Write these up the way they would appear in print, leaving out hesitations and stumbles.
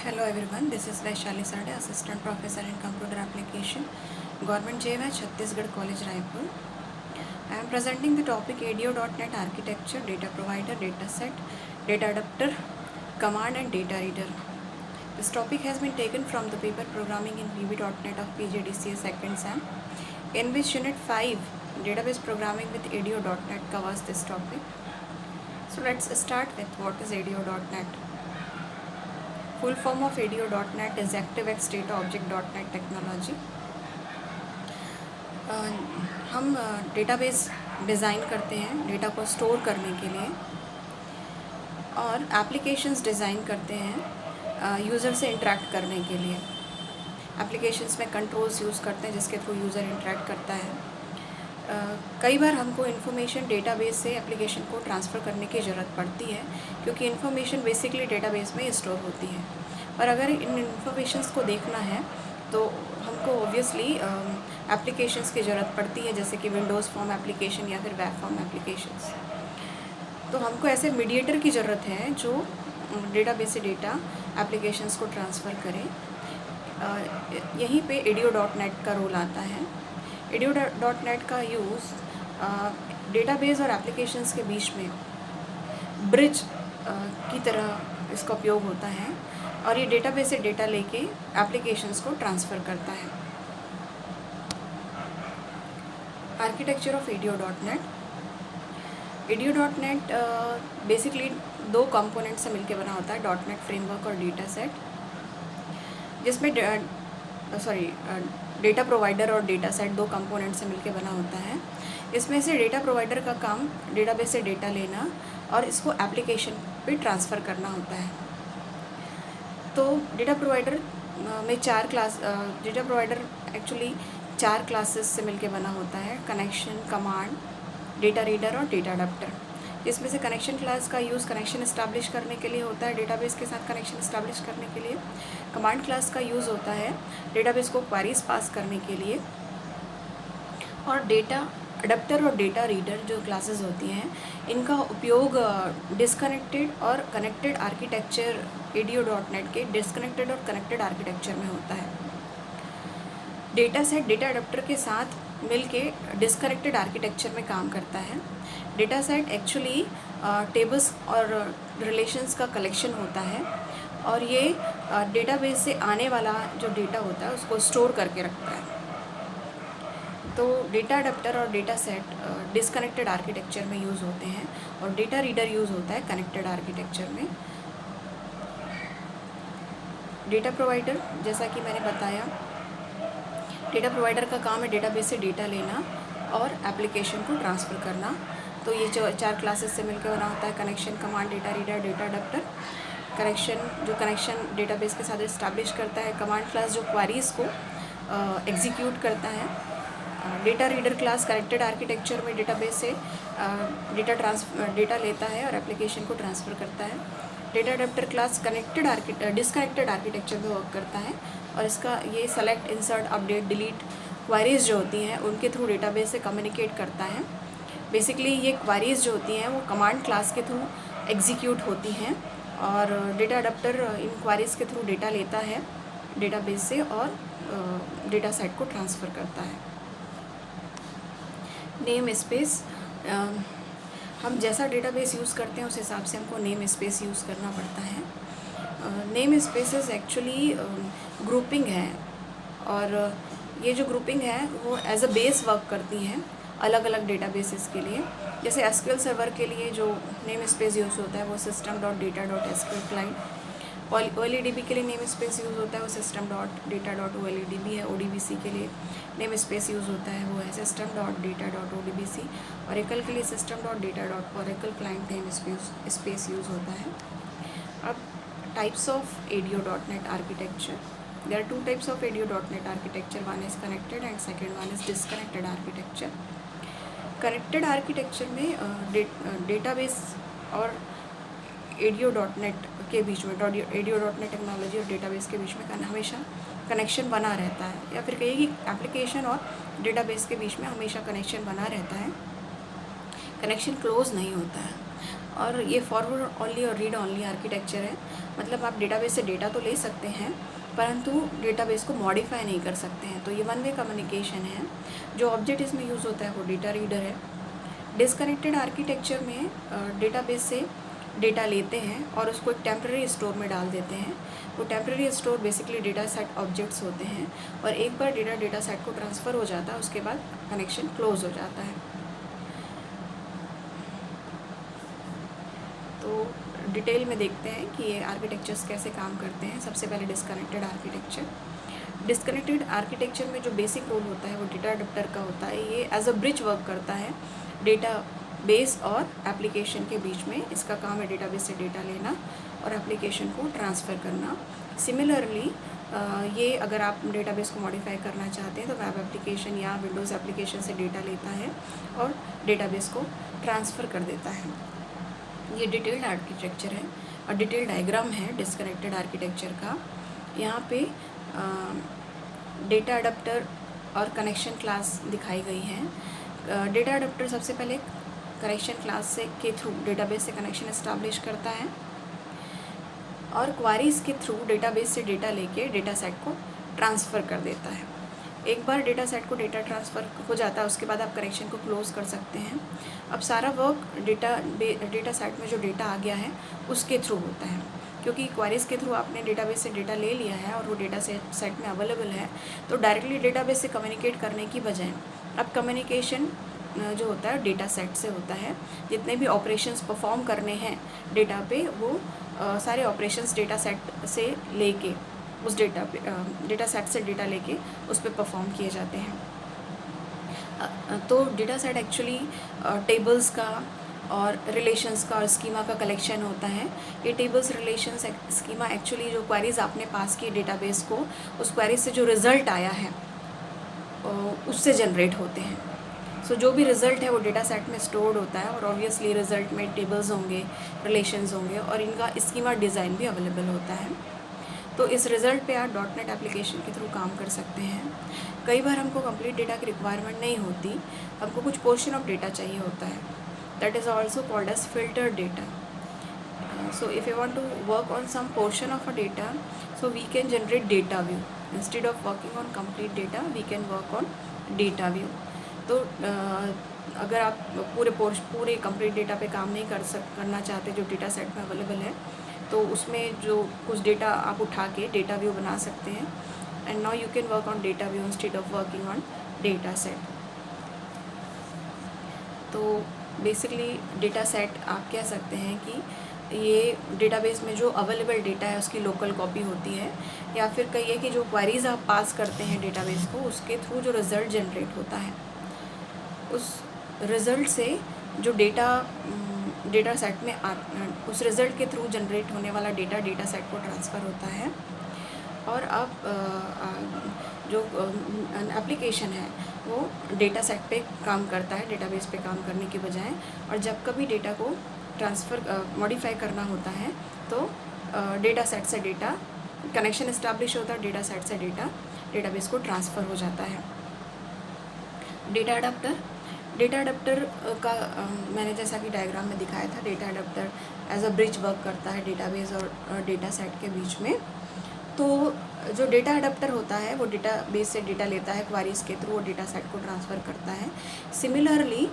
Hello everyone, this is Vaishali Sade, Assistant Professor in Computer Application, Government JMI, Chhattisgarh College, Raipur. I am presenting the topic ADO.NET Architecture, Data Provider, Dataset, Data Adapter, Command and Data Reader. This topic has been taken from the paper Programming in VB.NET of PGDCA second SEM, in which Unit 5, Database Programming with ADO.NET covers this topic. So let's start with what is ADO.NET. Full form of ADO.NET is ActiveX Data Object.NET Technology. हम database design करते हैं data को store करने के लिए, और applications design करते हैं यूज़र से इंटरेक्ट करने के लिए. एप्लीकेशंस में कंट्रोल्स यूज़ करते हैं जिसके थ्रू यूज़र इंटरेक्ट करता है. कई बार हमको इन्फॉर्मेशन डेटाबेस से एप्लीकेशन को ट्रांसफ़र करने की ज़रूरत पड़ती है, क्योंकि इन्फॉर्मेशन बेसिकली डेटाबेस में स्टोर होती है. और अगर इन इन्फॉर्मेशंस को देखना है तो हमको ऑब्वियसली एप्लीकेशंस की ज़रूरत पड़ती है, जैसे कि विंडोज़ फॉर्म एप्लीकेशन या फिर वेब फॉर्म एप्लीकेशंस. तो हमको ऐसे मीडिएटर की ज़रूरत है जो डेटाबेस से डेटा एप्लीकेशंस को ट्रांसफ़र करें. यहीं पे ADO.NET का रोल आता है. ADO.NEट का यूज़ डेटाबेस और एप्लीकेशंस के बीच में ब्रिज की तरह इसका उपयोग होता है, और ये डेटाबेस से डेटा लेके एप्लीकेशंस को ट्रांसफ़र करता है. Architecture of ADO.NET. ADO.NEट बेसिकली दो कंपोनेंट से मिलकर बना होता है, .NET फ्रेमवर्क और डेटा सेट, जिसमें डेटा प्रोवाइडर और डेटा सेट दो कंपोनेंट से मिलकर बना होता है. इसमें से डेटा प्रोवाइडर का काम डेटाबेस से डेटा लेना और इसको एप्लीकेशन पे ट्रांसफ़र करना होता है. तो डेटा प्रोवाइडर में डेटा प्रोवाइडर एक्चुअली 4 क्लासेस से मिलकर बना होता है: कनेक्शन, कमांड, डेटा रीडर और डेटा अडैप्टर. इसमें से कनेक्शन क्लास का यूज़ कनेक्शन इस्टेब्लिश करने के लिए होता है, डेटाबेस के साथ कनेक्शन इस्टेब्लिश करने के लिए. कमांड क्लास का यूज़ होता है डेटाबेस को क्वेरीज पास करने के लिए. और डेटा अडैप्टर और डेटा रीडर जो क्लासेस होती हैं, इनका उपयोग डिस्कनेक्टेड और कनेक्टेड आर्किटेक्चर ADO.NEट के डिस्कनेक्टेड और कनेक्टेड आर्किटेक्चर में होता है. डेटा सेट डेटा अडैप्टर के साथ मिलके डिस्कनेक्टेड आर्किटेक्चर में काम करता है. डेटा सेट एक्चुअली टेबल्स और रिलेशंस का कलेक्शन होता है, और ये डेटाबेस से आने वाला जो डेटा होता है उसको स्टोर करके रखता है. तो डेटा अडैप्टर और डेटा सेट डिस्कनेक्टेड आर्किटेक्चर में यूज़ होते हैं, और डेटा रीडर यूज़ होता है कनेक्टेड आर्किटेक्चर में. डेटा प्रोवाइडर, जैसा कि मैंने बताया, डेटा प्रोवाइडर का काम है डेटाबेस से डेटा लेना और एप्लीकेशन को ट्रांसफ़र करना. तो ये जो 4 क्लासेस से मिलकर बना होता है: connection, command, data reader, data adapter. Connection database के साथ इस्टेब्लिश करता है. कमांड क्लास जो क्वेरीज़ को एग्जीक्यूट करता है. Data reader class connected architecture में डेटाबेस से डेटा लेता है और एप्लीकेशन को ट्रांसफ़र करता है. Data adapter class disconnected architecture में वर्क करता है, और इसका ये select, insert, update, delete queries जो होती हैं उनके थ्रू डेटाबेस से कम्युनिकेट करता है. बेसिकली ये क्वेरीज़ जो होती हैं वो कमांड क्लास के थ्रू एग्जीक्यूट होती हैं, और डेटा अडैप्टर इन क्वेरीज़ के थ्रू डेटा लेता है डेटाबेस से और डेटा सेट को ट्रांसफ़र करता है. नेम स्पेस, हम जैसा डेटाबेस यूज़ करते हैं उस हिसाब से हमको नेम स्पेस यूज़ करना पड़ता है. नेम स्पेसेस एक्चुअली ग्रुपिंग है, और ये जो ग्रुपिंग है वो एज अ बेस वर्क करती हैं अलग अलग डेटाबेसेस के लिए. जैसे SQL सर्वर के लिए जो नेम स्पेस यूज़ होता है वो system.data.sql क्लाइंट. OLEDB के लिए नेम स्पेस यूज़ होता है वो system.data.OLEDB है. ODBC के लिए नेम स्पेस यूज़ होता है वो है system.data.ODBC. Oracle के लिए system.data.Oracle client name space use होता है. अब types of ADO.NET architecture. There are 2 types of ADO.NET architecture. One is connected and second one is disconnected architecture. Connected architecture में डेटाबेस और ADO.NET के बीच में ADO.NEट टेक्नोलॉजी और डेटाबेस के बीच में हमेशा कनेक्शन बना रहता है, या फिर कहिए कि एप्लीकेशन और डेटाबेस के बीच में हमेशा कनेक्शन बना रहता है, कनेक्शन क्लोज नहीं होता है. और ये फॉरवर्ड ओनली और रीड ओनली आर्किटेक्चर है. मतलब आप डेटाबेस से डेटा तो ले सकते हैं परंतु डेटाबेस को मॉडिफाई नहीं कर सकते हैं। तो ये वन वे कम्युनिकेशन है। जो ऑब्जेक्ट इसमें यूज़ होता है वो डेटा रीडर है। डिस्कनेक्टेड आर्किटेक्चर में डेटाबेस से डेटा लेते हैं और उसको एक टेम्प्रेरी स्टोर में डाल देते हैं। वो temporary store basically data set objects होते हैं और एक बार डेटा सेट को ट्रांसफ़र हो जाता है उसके बाद कनेक्शन क्लोज हो जाता है। तो डिटेल में देखते हैं कि ये आर्किटेक्चर्स कैसे काम करते हैं। सबसे पहले डिस्कनेक्टेड आर्किटेक्चर। डिस्कनेक्टेड आर्किटेक्चर में जो बेसिक रोल होता है वो डेटा अडैप्टर का होता है। ये एज अ ब्रिज वर्क करता है डेटा बेस और एप्लीकेशन के बीच में। इसका काम है डेटाबेस से डेटा लेना और एप्लीकेशन को ट्रांसफ़र करना। सिमिलरली ये अगर आप डेटाबेस को मॉडिफाई करना चाहते हैं तो वेब एप्लीकेशन या विंडोज़ एप्लीकेशन से डेटा लेता है और डेटाबेस को ट्रांसफ़र कर देता है। ये डिटेल्ड आर्किटेक्चर है और डिटेल डायग्राम है डिस्कनेक्टेड आर्किटेक्चर का। यहाँ पे डेटा अडैप्टर और कनेक्शन क्लास दिखाई गई है। डेटा अडैप्टर सबसे पहले कनेक्शन क्लास से के थ्रू डेटाबेस से कनेक्शन इस्टेब्लिश करता है और क्वारीज़ के थ्रू डेटाबेस से डेटा लेके डेटा सेट को ट्रांसफ़र कर देता है। एक बार डेटा सेट को डेटा ट्रांसफ़र हो जाता है उसके बाद आप कनेक्शन को क्लोज़ कर सकते हैं। अब सारा वर्क डेटा सेट में जो डेटा आ गया है उसके थ्रू होता है, क्योंकि क्वारीज़ के थ्रू आपने डेटाबेस से डेटा ले लिया है और वो डेटा सेट में अवेलेबल है। तो डायरेक्टली डेटाबेस से कम्युनिकेट करने की बजाय अब कम्युनिकेशन जो होता है डेटा सेट से होता है। जितने भी ऑपरेशंस परफॉर्म करने हैं डेटा पे वो सारे ऑपरेशंस डेटा सेट से लेके उस डेटा सेट से डेटा लेके उस पर परफॉर्म किए जाते हैं। तो डेटा सेट एक्चुअली टेबल्स का और रिलेशंस का और स्कीमा का कलेक्शन होता है। ये टेबल्स, रिलेशंस, स्कीमा एक्चुअली जो क्वेरीज आपने पास की डेटाबेस को, उस क्वेरीज से जो रिज़ल्ट आया है उससे जनरेट होते हैं। सो जो भी रिज़ल्ट है वो डेटा सेट में स्टोर्ड होता है और ऑब्वियसली रिज़ल्ट में टेबल्स होंगे, रिलेशंस होंगे और इनका स्कीमा डिज़ाइन भी अवेलेबल होता है। तो इस रिज़ल्ट पे आप .NET एप्लीकेशन के थ्रू काम कर सकते हैं। कई बार हमको कंप्लीट डेटा की रिक्वायरमेंट नहीं होती, हमको कुछ पोर्शन ऑफ डेटा चाहिए होता है। That is also called as filtered data. So if you want to work on some portion of a data, so we can generate data view. Instead of working on complete data, we can work on data view. तो अगर आप पूरे complete data पे काम नहीं करना चाहते जो डेटा सेट में अवेलेबल है, तो उसमें जो कुछ डेटा आप उठा के डेटा व्यू बना सकते हैं। And now you can work on data view instead of working on data set. तो बेसिकली डेटा सेट आप कह सकते हैं कि ये डेटाबेस में जो अवेलेबल डेटा है उसकी लोकल कॉपी होती है, या फिर कहिए कि जो क्वेरीज आप पास करते हैं डेटाबेस को उसके थ्रू जो रिज़ल्ट जनरेट होता है, उस रिज़ल्ट से जो डेटा सेट में उस रिज़ल्ट के थ्रू जनरेट होने वाला डेटा सेट को ट्रांसफ़र होता है। और अब जो एप्लीकेशन है वो डेटा सेट पे काम करता है डेटाबेस पे काम करने के बजाय। और जब कभी डेटा को ट्रांसफ़र मॉडिफाई करना होता है तो डेटा सेट से डेटा कनेक्शन इस्टेब्लिश होता है, डेटा सेट से डेटाबेस को ट्रांसफ़र हो जाता है। डेटा अडैप्टर का मैंने जैसा कि डायग्राम में दिखाया था, data adapter as a bridge work करता है डेटाबेस और डेटा सेट के बीच में। तो जो डेटा अडैप्टर होता है वो डेटाबेस से डेटा लेता है क्वेरीज के थ्रू और डेटा सेट को ट्रांसफ़र करता है। सिमिलरली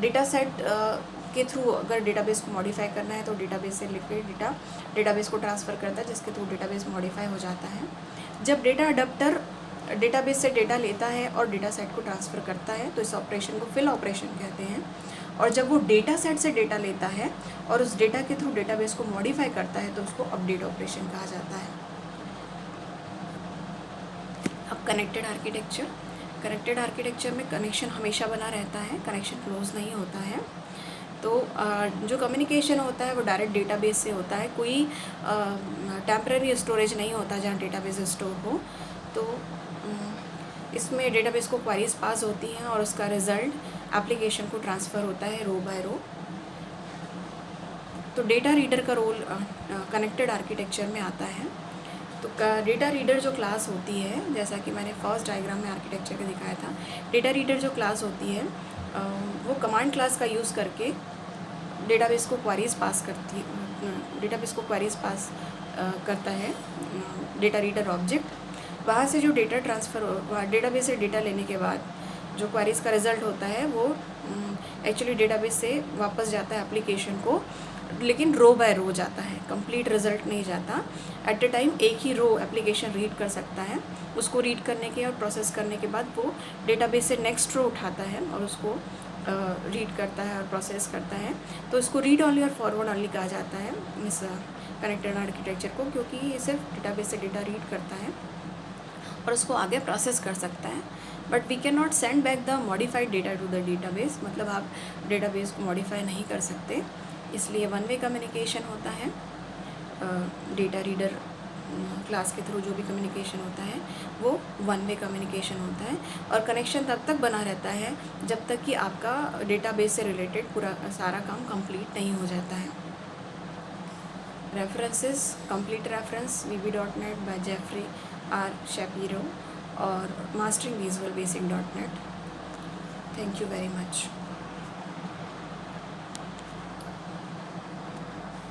डेटा सेट के थ्रू अगर डेटाबेस को मॉडिफाई करना है तो डेटाबेस से लेकर डेटाबेस को ट्रांसफ़र करता है, जिसके थ्रू डेटाबेस मॉडिफाई हो जाता है। जब डेटा अडैप्टर डेटाबेस से डेटा लेता है और डेटा सेट को ट्रांसफ़र करता है तो इस ऑपरेशन को फिल ऑपरेशन कहते हैं। और जब वो डेटा सेट से डेटा लेता है और उस डेटा के थ्रू डेटाबेस को मॉडिफाई करता है तो उसको अपडेट ऑपरेशन कहा जाता है। अब कनेक्टेड आर्किटेक्चर में कनेक्शन हमेशा बना रहता है, कनेक्शन क्लोज नहीं होता है। तो जो कम्युनिकेशन होता है वो डायरेक्ट डेटाबेस से होता है, कोई टेम्परेरी स्टोरेज नहीं होता जहाँ डेटाबेस स्टोर हो। तो इसमें डेटाबेस को क्वेरीज पास होती हैं और उसका रिज़ल्ट एप्लीकेशन को ट्रांसफ़र होता है रो बाय रो। तो डेटा रीडर का रोल कनेक्टेड आर्किटेक्चर में आता है। तो डेटा रीडर जो क्लास होती है, जैसा कि मैंने फर्स्ट डायग्राम में आर्किटेक्चर का दिखाया था, डेटा रीडर जो क्लास होती है वो कमांड क्लास का यूज़ करके डेटाबेस को क्वेरीज पास करता है डेटा रीडर ऑब्जेक्ट। वहाँ से जो डेटा ट्रांसफ़र डेटाबेस से डेटा लेने के बाद जो क्वेरीज़ का रिज़ल्ट होता है वो एक्चुअली डेटाबेस से वापस जाता है एप्लीकेशन को, लेकिन रो बाय रो जाता है, कंप्लीट रिज़ल्ट नहीं जाता। एट द टाइम एक ही रो एप्लीकेशन रीड कर सकता है। उसको रीड करने के और प्रोसेस करने के बाद वो डेटाबेस से नेक्स्ट रो उठाता है और उसको रीड करता है और प्रोसेस करता है। तो इसको रीड ऑनली और फॉरवर्ड ऑनली कहा जाता है इस कनेक्टेड आर्किटेक्चर को, क्योंकि ये सिर्फ डेटाबेस से डेटा रीड करता है और उसको आगे प्रोसेस कर सकता है। But we can not send back the modified data to the database, मतलब आप डेटाबेस को मॉडिफाई नहीं कर सकते, इसलिए वन वे कम्युनिकेशन होता है। डेटा रीडर क्लास के थ्रू जो भी कम्युनिकेशन होता है वो वन वे कम्युनिकेशन होता है और कनेक्शन तब तक बना रहता है जब तक कि आपका डेटाबेस से रिलेटेड पूरा सारा काम कंप्लीट नहीं हो जाता है। References, complete reference VB.NET by Jeffrey R Shapiro और mastering visual basic .NET। Thank you very much.